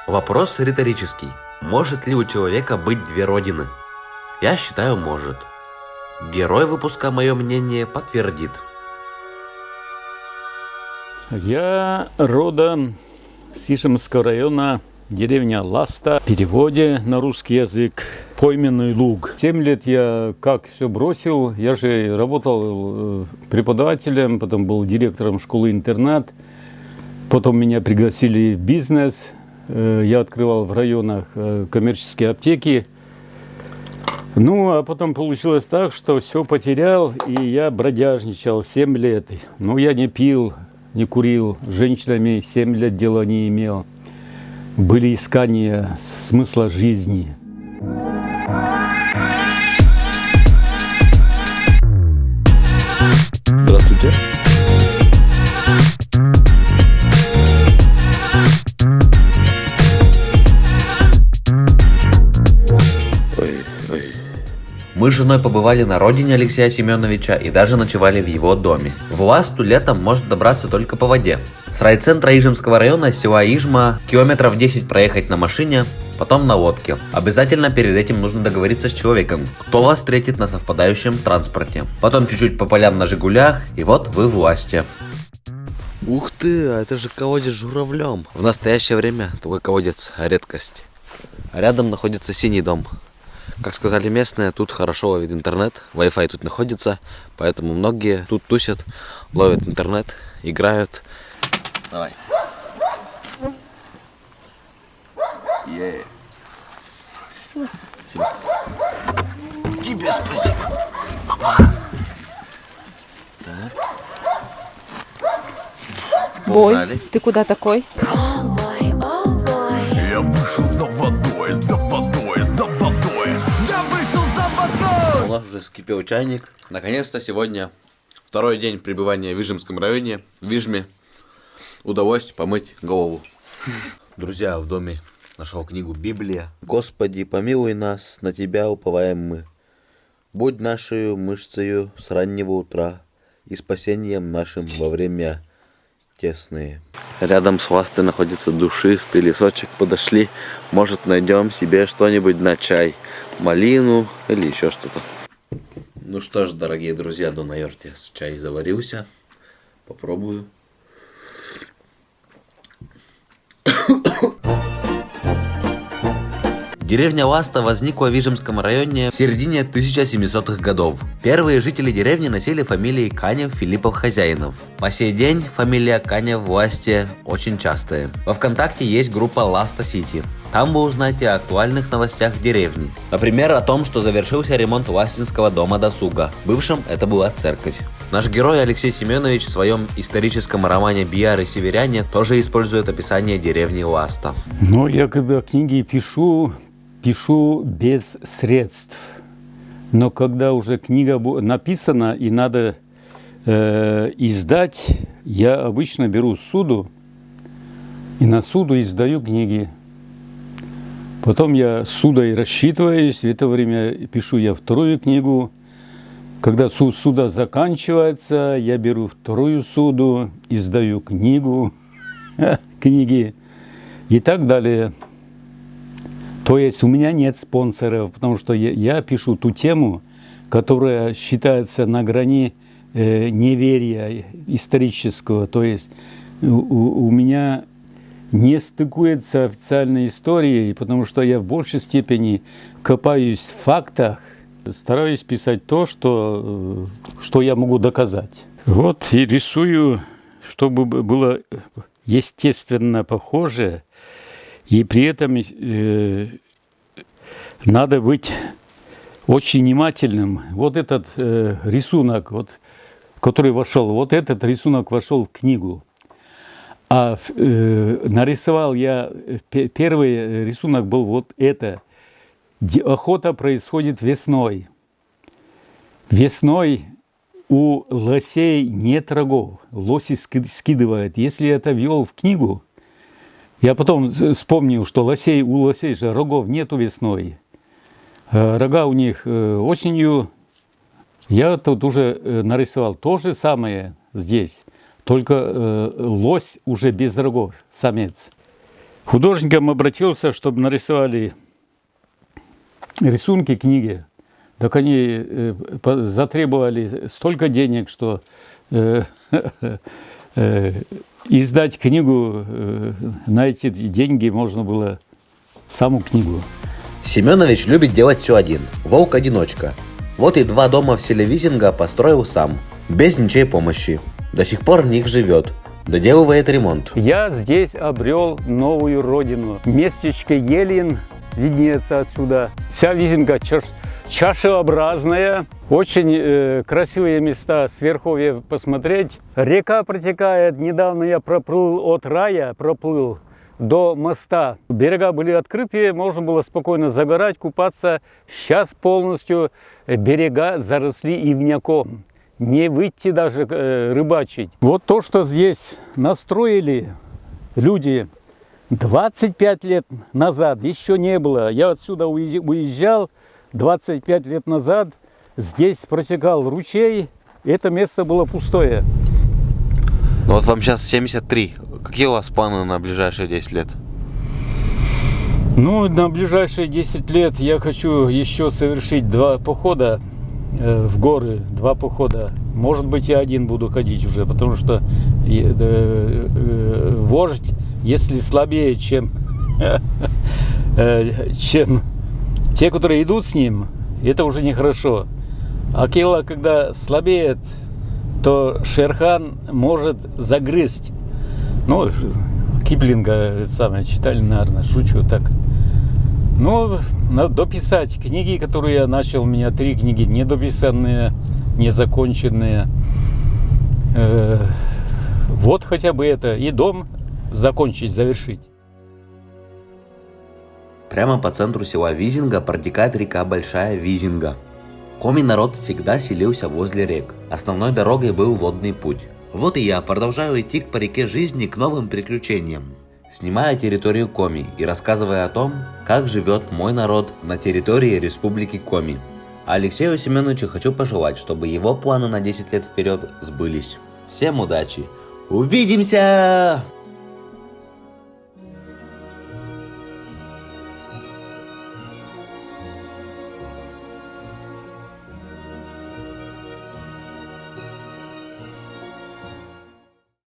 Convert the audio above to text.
Вопрос риторический. Может ли у человека быть две родины? Я считаю, может. Герой выпуска мое мнение подтвердит. Я родом с Ижемского района, деревня Ласта. В переводе на русский язык «Пойменный луг». 7 лет я как все бросил. Я же работал преподавателем, потом был директором школы-интернат. Потом меня пригласили в бизнес. Я открывал в районах коммерческие аптеки. Ну, а потом получилось так, что все потерял, и я бродяжничал 7 лет. Ну, я не пил, не курил, с женщинами 7 лет дела не имел. Были искания смысла жизни. Здравствуйте. Мы с женой побывали на родине Алексея Семеновича и даже ночевали в его доме. В Ласту летом можно добраться только по воде. С райцентра Ижемского района, села Ижма, километров 10 проехать на машине, потом на лодке. Обязательно перед этим нужно договориться с человеком, кто вас встретит на совпадающем транспорте. Потом чуть-чуть по полям на Жигулях, и вот вы в Ласте. Ух ты, а это же колодец с журавлем. В настоящее время такой колодец редкость. А рядом находится синий дом. Как сказали местные, тут хорошо ловит интернет, Wi-Fi тут находится, поэтому многие тут тусят, ловят интернет, играют. Давай. Спасибо. Тебе спасибо. Так. Бой, Погнали. ты куда такой? Я вышел за водой, за водой, за водой. Я вышел за водой. У нас уже вскипел чайник. Наконец-то сегодня второй день пребывания в Ижемском районе, в Ижме. Удалось помыть голову. Друзья, в доме нашел книгу «Библия». «Господи, помилуй нас, на Тебя уповаем мы. Будь нашою мышцею с раннего утра и спасением нашим во время тесные». Рядом с Ластой находится душистый лесочек. Подошли, может, найдем себе что-нибудь на чай. Малину или еще что-то. Ну что ж, дорогие друзья, до Найорте чай заварился. Попробую. Деревня Ласта возникла в Ижемском районе в середине 1700-х годов. Первые жители деревни носили фамилии Канев, Филиппов, Хозяинов. По сей день фамилия Канев в Ласте очень частая. Во ВКонтакте есть группа Ласта Сити. Там вы узнаете о актуальных новостях деревни. Например, о том, что завершился ремонт Ластинского дома досуга. Бывшим это была церковь. Наш герой Алексей Семенович в своем историческом романе «Биар и северяне» тоже использует описание деревни Ласта. Но я когда книги пишу без средств. Но когда уже книга написана и надо издать, я обычно беру суду и на суду издаю книги. Потом я с судой рассчитываюсь, в это время пишу я вторую книгу. Когда суда заканчивается, я беру вторую суду, издаю книги и так далее. То есть у меня нет спонсоров, потому что я пишу ту тему, которая считается на грани неверия исторического. То есть у меня не стыкуется официальной историей, потому что я в большей степени копаюсь в фактах, стараюсь писать то, что я могу доказать. Вот и рисую, чтобы было естественно похоже. И при этом надо быть очень внимательным. Вот этот рисунок, который вошел, вот этот рисунок вошел в книгу. А нарисовал я, первый рисунок был вот это. Охота происходит весной. Весной у лосей нет рогов. Лоси скидывают. Если я это ввел в книгу, я потом вспомнил, что у лосей же рогов нету весной. Рога у них осенью. Я тут уже нарисовал то же самое здесь. Только лось уже без рогов, самец. художникам обратился, чтобы нарисовали рисунки, книги. Так они затребовали столько денег, что издать книгу на эти деньги можно было саму книгу. Семенович любит делать все один. Волк-одиночка. Вот и 2 дома в селе Визинга построил сам, без ничьей помощи. До сих пор в них живет, доделывает ремонт. Я здесь обрел новую родину. Местечко Елин виднеется отсюда. Вся Визинга чашеобразная. Очень красивые места с верховья посмотреть. Река протекает. Недавно я проплыл от рая, до моста. Берега были открытые, можно было спокойно загорать, купаться. Сейчас полностью берега заросли ивняком. Не выйти даже рыбачить. Вот то, что здесь настроили люди 25 лет назад, еще не было. Я отсюда уезжал 25 лет назад. Здесь протекал ручей. Это место было пустое. Ну вот вам сейчас 73. Какие у вас планы на ближайшие 10 лет? Ну, на ближайшие 10 лет я хочу еще совершить 2 похода в горы, 2 похода. Может быть, я один буду ходить уже, потому что вождь, если слабее, чем те, которые идут с ним, это уже нехорошо. Акела, когда слабеет, то Шерхан может загрызть. Ну, Киплинга самое читали, наверное, шучу так. Ну, надо дописать книги, которые я начал. У меня 3 книги недописанные, незаконченные. Вот хотя бы это. И дом закончить, завершить. Прямо по центру села Визинга протекает река Большая Визинга. Коми народ всегда селился возле рек. Основной дорогой был водный путь. Вот и я продолжаю идти по реке жизни к новым приключениям, снимая территорию Коми и рассказывая о том, как живет мой народ на территории Республики Коми. А Алексею Семеновичу хочу пожелать, чтобы его планы на 10 лет вперед сбылись. Всем удачи! Увидимся!